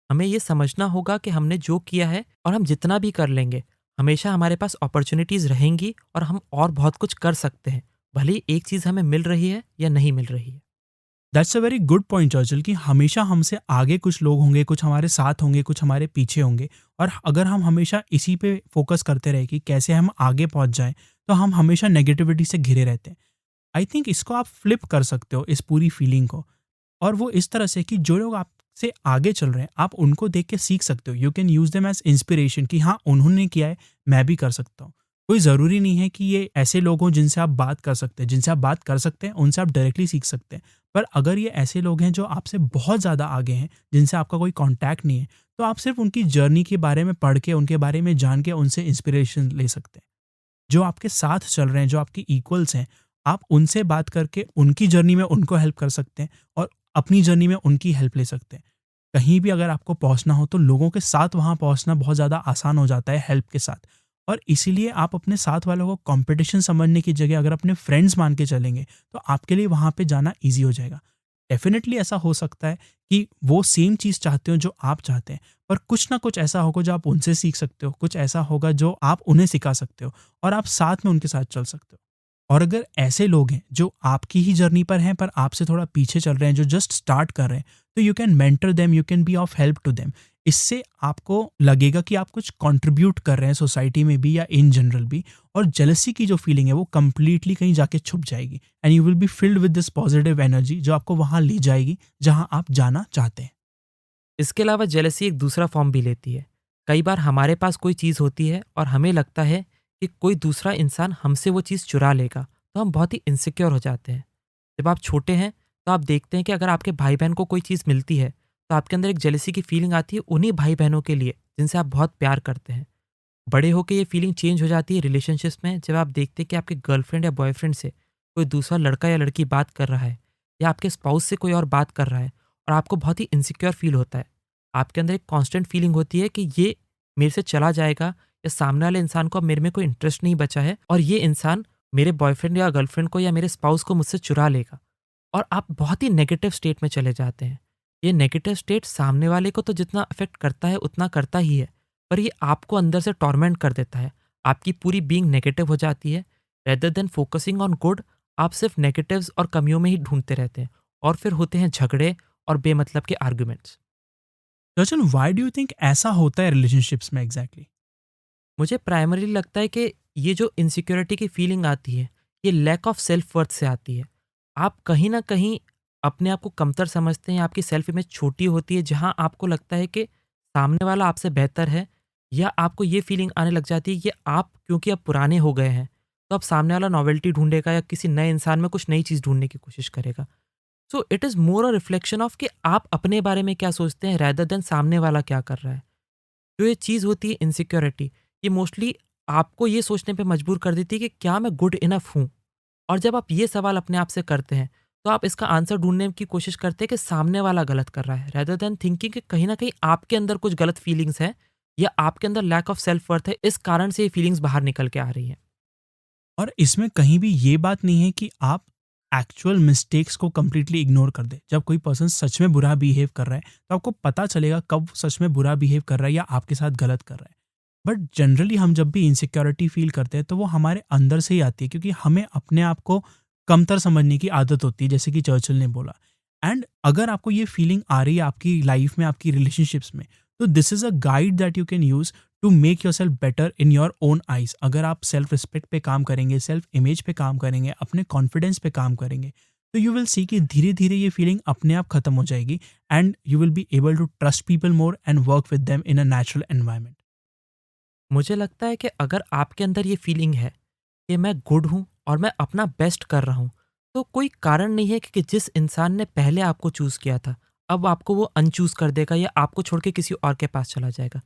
हमें ये समझना होगा कि हमने जो किया है और हम जितना भी कर लेंगे, हमेशा हमारे पास अपॉर्चुनिटीज़ रहेंगी और हम और बहुत कुछ कर सकते हैं, भले ही एक चीज़ हमें मिल रही है या नहीं मिल रही है। That's a very good point Churchill कि हमेशा हमसे आगे कुछ लोग होंगे, कुछ हमारे साथ होंगे, कुछ हमारे पीछे होंगे, और अगर हम हमेशा इसी पे फोकस करते रहे कि कैसे हम आगे पहुंच जाएं, तो हम हमेशा नेगेटिविटी से घिरे रहते हैं। आई थिंक इसको आप फ्लिप कर सकते हो इस पूरी फीलिंग को, और वो इस तरह से कि जो लोग आपसे आगे चल रहे हैं आप उनको देख के सीख सकते हो। You can use them as inspiration कि हाँ उन्होंने किया है, मैं भी कर सकता हूँ। कोई ज़रूरी नहीं है कि ये ऐसे लोग हों जिनसे आप बात कर सकते हैं, जिनसे आप बात कर सकते हैं उनसे आप डायरेक्टली सीख सकते हैं। पर अगर ये ऐसे लोग हैं जो आपसे बहुत ज़्यादा आगे हैं, जिनसे आपका कोई कॉन्टैक्ट नहीं है, तो आप सिर्फ उनकी जर्नी के बारे में पढ़ के, उनके बारे में जान के उनसे इंस्पिरेशन ले सकते हैं। जो आपके साथ चल रहे हैं, जो आपके इक्वल्स हैं, आप उनसे बात करके उनकी जर्नी में उनको हेल्प कर सकते हैं और अपनी जर्नी में उनकी हेल्प ले सकते हैं। कहीं भी अगर आपको पहुँचना हो तो लोगों के साथ वहाँ पहुँचना बहुत ज़्यादा आसान हो जाता है हेल्प के साथ। और इसीलिए आप अपने साथ वालों को कॉम्पिटिशन समझने की जगह अगर अपने फ्रेंड्स मान के चलेंगे, तो आपके लिए वहाँ पे जाना ईज़ी हो जाएगा। डेफ़िनेटली ऐसा हो सकता है कि वो सेम चीज़ चाहते हो जो आप चाहते हैं, पर कुछ ना कुछ ऐसा होगा जो आप उनसे सीख सकते हो, कुछ ऐसा होगा जो आप उन्हें सिखा सकते हो और आप साथ में उनके साथ चल सकते हो। और अगर ऐसे लोग हैं जो आपकी ही जर्नी पर हैं पर आपसे थोड़ा पीछे चल रहे हैं, जो जस्ट स्टार्ट कर रहे हैं, तो you can mentor them, you can be of help to them. इससे आपको लगेगा कि आप कुछ कंट्रीब्यूट कर रहे हैं सोसाइटी में भी या इन जनरल भी, और जेलसी की जो फीलिंग है वो कंप्लीटली कहीं जाके छुप जाएगी and you will be filled with this positive energy जो आपको वहाँ ले जाएगी जहाँ आप जाना चाहते हैं। इसके अलावा जेलसी एक दूसरा फॉर्म भी लेती है। कई बार हमारे पास कोई चीज़ होती है और हमें लगता है कि कोई दूसरा इंसान हमसे वो चीज़ चुरा लेगा, तो हम बहुत ही इनसिक्योर हो जाते हैं। जब आप छोटे हैं तो आप देखते हैं कि अगर आपके भाई बहन को कोई चीज़ मिलती है तो आपके अंदर एक जेलसी की फीलिंग आती है उन्हीं भाई बहनों के लिए जिनसे आप बहुत प्यार करते हैं। बड़े होके ये फीलिंग चेंज हो जाती है रिलेशनशिप्स में, जब आप देखते हैं कि आपके गर्लफ्रेंड या बॉयफ्रेंड से कोई दूसरा लड़का या लड़की बात कर रहा है या आपके स्पाउस से कोई और बात कर रहा है और आपको बहुत ही इनसिक्योर फील होता है। आपके अंदर एक कांस्टेंट फीलिंग होती है कि ये मेरे से चला जाएगा या सामने वाले इंसान को अब मेरे में कोई इंटरेस्ट नहीं बचा है और ये इंसान मेरे बॉयफ्रेंड या गर्लफ्रेंड को या मेरे स्पाउस को मुझसे चुरा लेगा। और आप बहुत ही नेगेटिव स्टेट में चले जाते हैं। ये नेगेटिव स्टेट सामने वाले को तो जितना अफेक्ट करता है उतना करता ही है, पर ये आपको अंदर से टॉर्मेंट कर देता है। आपकी पूरी बीइंग नेगेटिव हो जाती है। Rather than focusing on good, आप सिर्फ नेगेटिव्स और कमियों में ही ढूंढते रहते हैं और फिर होते हैं झगड़े और बेमतलब के आर्गुमेंट्स। दरअसल व्हाई डू यू थिंक ऐसा होता है रिलेशनशिप्स में एग्जैक्टली? मुझे प्राइमरीली लगता है कि ये जो इनसिक्योरिटी की फीलिंग आती है, ये लैक ऑफ सेल्फ वर्थ से आती है। आप कहीं न कहीं अपने आप को कमतर समझते हैं, आपकी सेल्फ इमेज छोटी होती है, जहाँ आपको लगता है कि सामने वाला आपसे बेहतर है, या आपको ये फीलिंग आने लग जाती है कि आप क्योंकि अब पुराने हो गए हैं, तो अब सामने वाला नॉवेल्टी ढूँढेगा या किसी नए इंसान में कुछ नई चीज़ ढूँढने की कोशिश करेगा। So it is more a reflection of कि आप अपने बारे में क्या सोचते हैं रेदर देन सामने वाला क्या कर रहा है। जो ये चीज़ होती है इनसिक्योरिटी, ये मोस्टली आपको ये सोचने पे मजबूर कर देती है कि क्या मैं गुड इनफ हूँ? और जब आप ये सवाल अपने आप से करते हैं, तो आप इसका आंसर ढूँढने की कोशिश करते हैं कि सामने वाला गलत कर रहा है, रेदर देन थिंकिंग कि कहीं न कहीं आपके अंदर कुछ गलत फीलिंग्स हैं या आपके अंदर लैक ऑफ सेल्फ वर्थ है, इस कारण से ये फीलिंग्स बाहर निकल के आ रही हैं। और इसमें कहीं भी ये बात नहीं है कि आप एक्चुअल मिस्टेक्स को कंप्लीटली इग्नोर कर दें। जब कोई पर्सन सच में बुरा बिहेव कर रहा है, तो आपको पता चलेगा कब वो सच में बुरा बिहेव कर रहा है या आपके साथ गलत कर रहा है। बट जनरली हम जब भी इनसिक्योरिटी फील करते हैं, तो वो हमारे अंदर से ही आती है, क्योंकि हमें अपने आप को कमतर समझने की आदत होती है, जैसे कि चर्चिल ने बोला। एंड अगर आपको ये फीलिंग आ रही है आपकी लाइफ में, आपकी रिलेशनशिप्स में, तो this is a guide that you can use to make yourself better in your own eyes. अगर आप सेल्फ रिस्पेक्ट पे काम करेंगे, सेल्फ इमेज पे काम करेंगे, अपने कॉन्फिडेंस पे काम करेंगे, तो यू विल सी कि धीरे धीरे ये फीलिंग अपने आप खत्म हो जाएगी। And you will be able to trust people more and work with them in a natural environment. मुझे लगता है कि अगर आपके अंदर ये फीलिंग है कि मैं गुड हूँ और मैं अपना बेस्ट कर रहा हूँ, तो कोई कारण नहीं है कि जिस इंसान ने पहले आपको चूज़ किया था, अब आपको वो अनचूज़ कर देगा या आपको छोड़ के किसी और के पास चला जाएगा।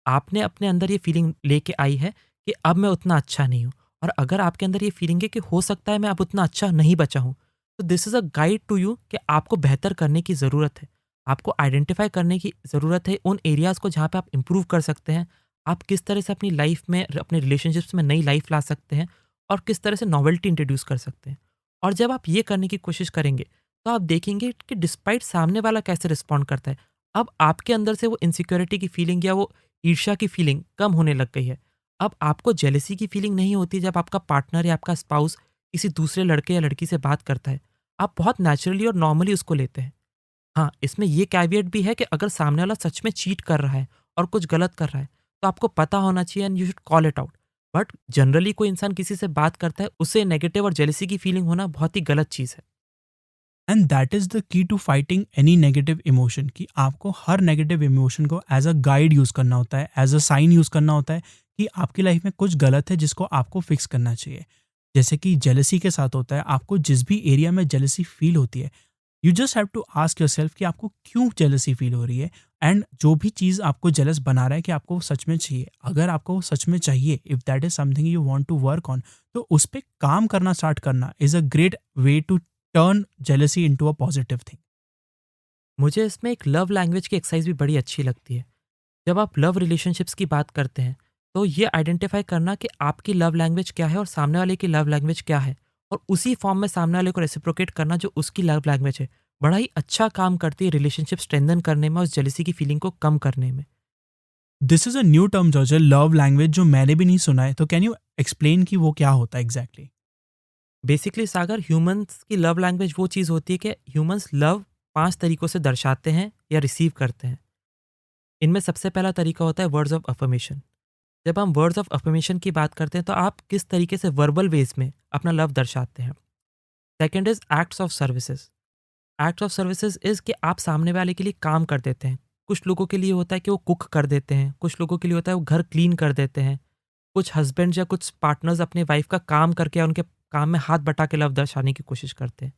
आपने अपने अंदर ये फीलिंग लेके आई है कि अब मैं उतना अच्छा नहीं हूँ, और अगर आपके अंदर ये फीलिंग है कि हो सकता है मैं अब उतना अच्छा नहीं बचा हूँ, तो this is a guide to you कि आपको बेहतर करने की ज़रूरत है। आपको आइडेंटिफ़ाई करने की ज़रूरत है उन एरियाज़ को जहाँ पे आप इम्प्रूव कर सकते हैं। आप किस तरह से अपनी लाइफ में, अपने रिलेशनशिप्स में नई लाइफ ला सकते हैं और किस तरह से नॉवेल्टी इंट्रोड्यूस कर सकते हैं। और जब आप ये करने की कोशिश करेंगे, तो आप देखेंगे कि डिस्पाइट सामने वाला कैसे रिस्पॉन्ड करता है, अब आपके अंदर से वो इनसिक्योरिटी की फीलिंग या वो ईर्ष्या की फीलिंग कम होने लग गई है। अब आपको जेलसी की फीलिंग नहीं होती जब आपका पार्टनर या आपका स्पाउस किसी दूसरे लड़के या लड़की से बात करता है। आप बहुत नेचुरली और नॉर्मली उसको लेते हैं। हाँ, इसमें ये कैविएट भी है कि अगर सामने वाला सच में चीट कर रहा है और कुछ गलत कर रहा है, तो आपको पता होना चाहिए and you should call it out. But generally कोई इंसान किसी से बात करता है, उसे नेगेटिव और जेलसी की फीलिंग होना बहुत ही गलत चीज़ है। And that is the key to fighting any negative emotion, कि आपको हर नेगेटिव इमोशन को एज अ गाइड यूज़ करना होता है, एज अ साइन यूज़ करना होता है कि आपकी लाइफ में कुछ गलत है जिसको आपको फिक्स करना चाहिए। जैसे कि जेलसी के साथ होता है, आपको जिस भी एरिया में जेलसी फील होती है, you just have to ask yourself कि आपको क्यों जेलसी फील हो रही है। एंड जो भी चीज़ आपको जेलस बना रहा है, कि आपको वो सच में चाहिए। अगर आपको वो सच में चाहिए, if that is something you want to work on, तो उस पे काम करना स्टार्ट करना is a great way to turn jealousy into a positive thing. मुझे इसमें एक लव लैंग्वेज की एक्सरसाइज भी बड़ी अच्छी लगती है। जब आप लव रिलेशनशिप्स की बात करते हैं, तो ये आइडेंटिफाई करना कि आपकी लव लैंग्वेज क्या है और सामने वाले की लव लैंग्वेज क्या है, और उसी फॉर्म में सामने वाले को रेसिप्रोकेट करना जो उसकी लव लैंग्वेज है, बड़ा ही अच्छा काम करती है रिलेशनशिप स्ट्रेंथन करने में और जेलसी की फीलिंग को कम करने में। This is a new term जॉर्जर, love language, जो मैंने भी नहीं सुना है। तो कैन यू एक्सप्लेन कि वो क्या होता है एग्जैक्टली? बेसिकली सागर, ह्यूमंस की लव लैंग्वेज वो चीज़ होती है कि ह्यूमंस लव 5 तरीकों से दर्शाते हैं या रिसीव करते हैं। इनमें सबसे पहला तरीका होता है वर्ड्स ऑफ अफर्मेशन। जब हम वर्ड्स ऑफ अफर्मेशन की बात करते हैं, तो आप किस तरीके से वर्बल वेज में अपना लव दर्शाते हैं। Second is acts of services. Acts of services is कि आप सामने वाले के लिए काम कर देते हैं। कुछ लोगों के लिए होता है कि वो कुक कर देते हैं, कुछ लोगों के लिए होता है वो घर क्लीन कर देते हैं, कुछ हस्बैंड या कुछ पार्टनर्स अपने वाइफ का काम करके या उनके काम में हाथ बटा के लव दर्शाने की कोशिश करते हैं।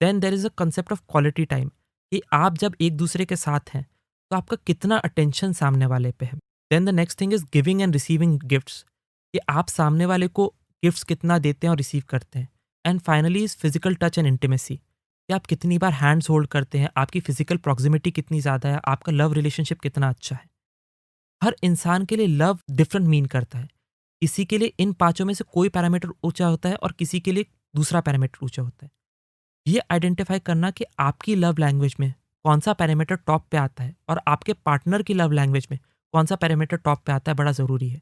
Then there is a concept of quality time, कि आप जब एक दूसरे के साथ हैं, तो आपका कितना अटेंशन सामने वाले पे है। Then the next thing is giving and receiving gifts, कि आप सामने वाले को गिफ्ट्स कितना देते हैं और रिसीव करते हैं। And finally is physical touch and intimacy, कि आप कितनी बार हैंड्स होल्ड करते हैं, आपकी फिजिकल प्रॉक्सिमिटी कितनी ज़्यादा है, आपका लव रिलेशनशिप कितना अच्छा है। हर इंसान के लिए लव डिफरेंट मीन करता है। किसी के लिए इन पाँचों में से कोई पैरामीटर ऊँचा होता है और किसी के लिए दूसरा पैरामीटर ऊँचा होता है। ये आइडेंटिफ़ाई करना कि आपकी लव लैंग्वेज में कौन-सा पैरामीटर टॉप पे आता है और आपके पार्टनर की लव लैंग्वेज में कौन-सा पैरामीटर टॉप पे आता है, बड़ा ज़रूरी है।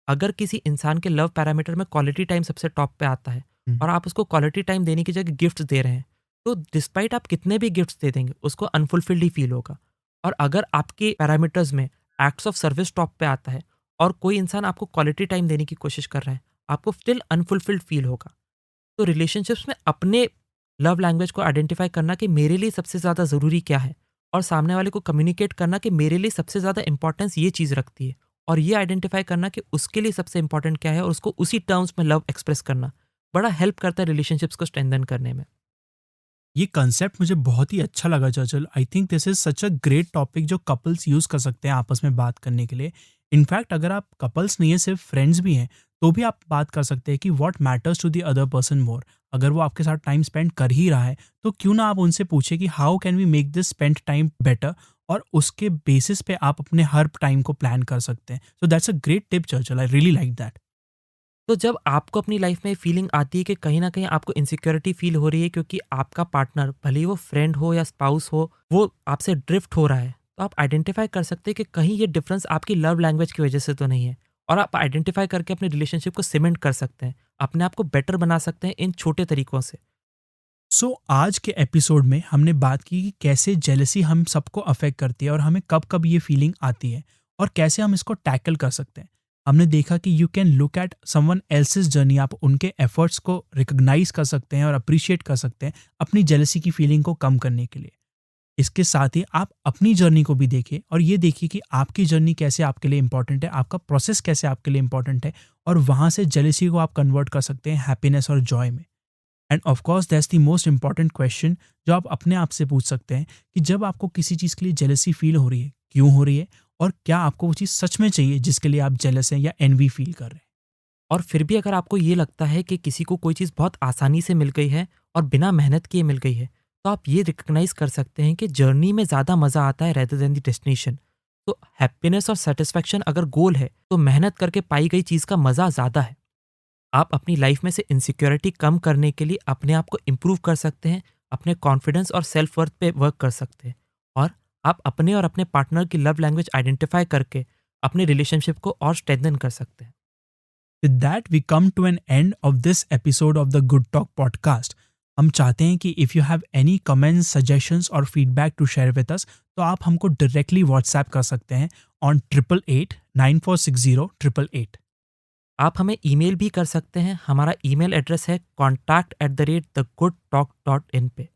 अगर किसी इंसान के लव पैरामीटर में क्वालिटी टाइम सबसे टॉप पे आता है हुँ। और आप उसको क्वालिटी टाइम देने की जगह गिफ्ट्स दे रहे हैं, तो डिस्पाइट आप कितने भी गिफ्ट्स दे देंगे, उसको अनफुलफिल्ड ही फ़ील होगा। और अगर आपके पैरामीटर्स में एक्ट्स ऑफ सर्विस टॉप पे आता है और कोई इंसान आपको क्वालिटी टाइम देने की कोशिश कर रहा है, आपको स्टिल अनफुलफिल्ड फ़ील होगा। तो रिलेशनशिप्स में अपने लव लैंग्वेज को आइडेंटिफ़ाई करना कि मेरे लिए सबसे ज़्यादा ज़रूरी क्या है और सामने वाले को कम्युनिकेट करना कि मेरे लिए सबसे ज़्यादा इम्पोर्टेंस ये चीज़ रखती है, और ये आइडेंटिफ़ाई करना कि उसके लिए सबसे इम्पोर्टेंट क्या है और उसको उसी टर्म्स में लव एक्सप्रेस करना, बड़ा हेल्प करता है रिलेशनशिप्स को स्ट्रेंथन करने में। ये कंसेप्ट मुझे बहुत ही अच्छा लगा चंचल। I think this is such a great topic जो कपल्स यूज़ कर सकते हैं आपस में बात करने के लिए। इनफैक्ट अगर आप कपल्स नहीं है, सिर्फ फ्रेंड्स भी हैं, तो भी आप बात कर सकते हैं कि what matters to the other person more. अगर वो आपके साथ टाइम स्पेंड कर ही रहा है, तो क्यों ना आप उनसे पूछे कि how can we make this spend time better, और उसके बेसिस पे आप अपने हर टाइम को प्लान कर सकते हैं। So that's a great tip Chanchal, I really like that. तो जब आपको अपनी लाइफ में फीलिंग आती है कि कहीं न कहीं आपको इनसिक्योरिटी फ़ील हो रही है क्योंकि आपका पार्टनर, भले ही वो फ्रेंड हो या स्पाउस हो, वो आपसे ड्रिफ्ट हो रहा है, तो आप आइडेंटिफ़ाई कर सकते हैं कि कहीं ये डिफरेंस आपकी लव लैंग्वेज की वजह से तो नहीं है, और आप आइडेंटिफ़ाई करके अपने रिलेशनशिप को सीमेंट कर सकते हैं, अपने आप को बेटर बना सकते हैं इन छोटे तरीकों से। सो आज के एपिसोड में हमने बात की कि कैसे जेलसी हम सबको अफेक्ट करती है और हमें कब कब ये फीलिंग आती है और कैसे हम इसको टैकल कर सकते हैं। हमने देखा कि you can look at someone else's journey, आप उनके एफर्ट्स को रिकग्नाइज कर सकते हैं और अप्रिशिएट कर सकते हैं अपनी जेलसी की फीलिंग को कम करने के लिए। इसके साथ ही आप अपनी जर्नी को भी देखिए और ये देखिए कि आपकी जर्नी कैसे आपके लिए इंपॉर्टेंट है, आपका प्रोसेस कैसे आपके लिए इंपॉर्टेंट है, और वहाँ से जेलसी को आप कन्वर्ट कर सकते हैं हैप्पीनेस और जॉय में। End of course that's the most important question जो आप अपने आप से पूछ सकते हैं कि जब आपको किसी चीज़ के लिए जेलसी फील हो रही है, क्यों हो रही है, और क्या आपको वो चीज़ सच में चाहिए जिसके लिए आप जेलस हैं या एनवी फील कर रहे हैं। और फिर भी अगर आपको ये लगता है कि किसी को कोई चीज़ बहुत आसानी से मिल गई है और बिना मेहनत किए मिल गई है, तो आप ये रिकग्नाइज़ कर सकते हैं कि जर्नी में ज़्यादा मज़ा आता है रेदर देन द डेस्टिनेशन। तो हैप्पीनेस और सैटिस्फैक्शन अगर गोल है, तो मेहनत करके पाई गई चीज़ का मज़ा ज़्यादा है। आप अपनी लाइफ में से इनसिक्योरिटी कम करने के लिए अपने आप को इम्प्रूव कर सकते हैं, अपने कॉन्फिडेंस और सेल्फ वर्थ पे वर्क कर सकते हैं, और आप अपने और अपने पार्टनर की लव लैंग्वेज आइडेंटिफाई करके अपने रिलेशनशिप को और स्ट्रेंथन कर सकते हैं। With that we come to an end of this episode of the good talk podcast. हम चाहते हैं कि if you have any comments, suggestions और feedback to share with us, तो आप हमको डायरेक्टली व्हाट्सएप कर सकते हैं ऑन 8889460888। आप हमें ईमेल भी कर सकते हैं। हमारा ईमेल एड्रेस है contact@thegoodtalk.in पे।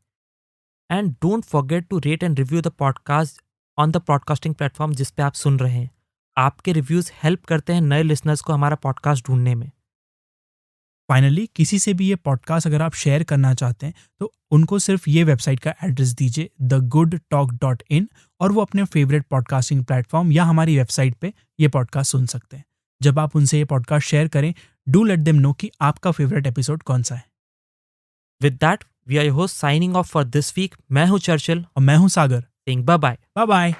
And don't forget to rate and review the podcast on the podcasting platform जिस पे आप सुन रहे हैं। आपके रिव्यूज़ हेल्प करते हैं नए लिसनर्स को हमारा पॉडकास्ट ढूंढने में। फाइनली किसी से भी ये पॉडकास्ट अगर आप शेयर करना चाहते हैं, तो उनको सिर्फ ये वेबसाइट का एड्रेस दीजिए thegoodtalk.in, और वो अपने फेवरेट पॉडकास्टिंग प्लेटफॉर्म या हमारी वेबसाइट पे ये पॉडकास्ट सुन सकते हैं। जब आप उनसे ये पॉडकास्ट शेयर करें, डू लेट देम नो कि आपका फेवरेट एपिसोड कौन सा है। With that we are your host signing off for this week. मैं हूँ चर्चिल, और मैं हूँ Sagar. Saying bye bye. Bye bye.